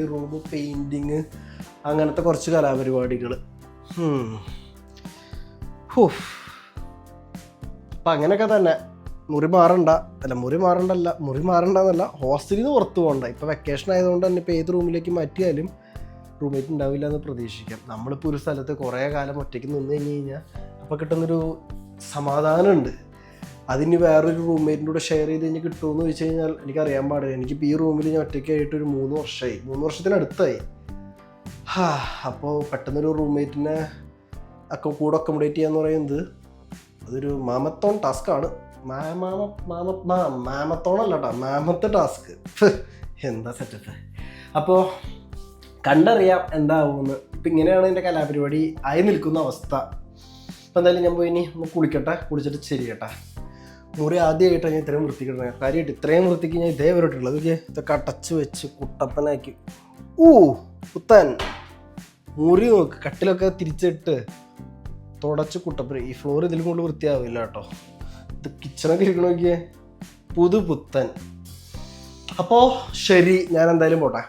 ഈ room painting അങ്ങനത്തെ കുറച്ച് കലാപരിപാടികൾ. അപ്പം അങ്ങനെയൊക്കെ തന്നെ. മുറി മാറണ്ടെന്നല്ല, ഹോസ്റ്റലിൽ നിന്ന് പുറത്ത് പോകണ്ട. ഇപ്പോൾ വെക്കേഷൻ ആയതുകൊണ്ട് തന്നെ ഇപ്പോൾ ഏത് റൂമിലേക്ക് മാറ്റിയാലും റൂംമേറ്റ് ഉണ്ടാവില്ല എന്ന് പ്രതീക്ഷിക്കാം. നമ്മളിപ്പോൾ ഒരു സ്ഥലത്ത് കുറേ കാലം ഒറ്റയ്ക്ക് നിന്ന് കഴിഞ്ഞ് കഴിഞ്ഞാൽ അപ്പോൾ കിട്ടുന്നൊരു സമാധാനമുണ്ട്. അതിന് വേറൊരു റൂംമേറ്റിൻ്റെ കൂടെ ഷെയർ ചെയ്ത് കഴിഞ്ഞ് കിട്ടുമെന്ന് ചോദിച്ചു കഴിഞ്ഞാൽ എനിക്കറിയാൻ പാടില്ല. എനിക്കിപ്പോൾ ഈ റൂമിൽ ഞാൻ ഒറ്റയ്ക്കായിട്ട് ഒരു 3 വർഷമായി, 3 വർഷത്തിനടുത്തായി. അപ്പോൾ പെട്ടെന്നൊരു റൂംമേറ്റിനെ കൂടെ അക്കോമഡേറ്റ് ചെയ്യാന്ന് പറയുന്നത് അതൊരു മാമത്തോൺ ടാസ്ക്കാണ്. മാമത്തോണല്ല കേട്ടോ, മാമത്തെ ടാസ്ക്. എന്താ സെറ്റപ്പ്. അപ്പോൾ കണ്ടറിയാം എന്താവുമെന്ന്. ഇപ്പം ഇങ്ങനെയാണ് എൻ്റെ കലാപരിപാടി ആയി നിൽക്കുന്ന അവസ്ഥ. അപ്പം എന്തായാലും ഞാൻ പോയി ഇനി ഒന്ന് കുളിച്ചിട്ട് ശരിയട്ടെ. മുറി ആദ്യമായിട്ടാണ് ഞാൻ ഇത്രയും വൃത്തിക്കിടണേ. കാര്യമായിട്ട് ഇത്രയും വൃത്തിക്ക് ഞാൻ ഇതേവരെ ഇട്ടുള്ളത്. ഇതൊക്കെ അടച്ച് വെച്ച് കുട്ടപ്പനാക്കി പുത്താൻ മുറി നോക്ക്. കട്ടിലൊക്കെ തിരിച്ചിട്ട് തുടച്ച് കുട്ടപ്പന. ഈ ഫ്ലോർ ഇതിലും കൊണ്ട് വൃത്തിയാവില്ല കേട്ടോ. ഇത് കിച്ചണൊക്കെ ഇരിക്കണ നോക്കിയേ, പുതുപുത്തൻ. അപ്പോൾ ശരി, ഞാൻ എന്തായാലും പോട്ടെ.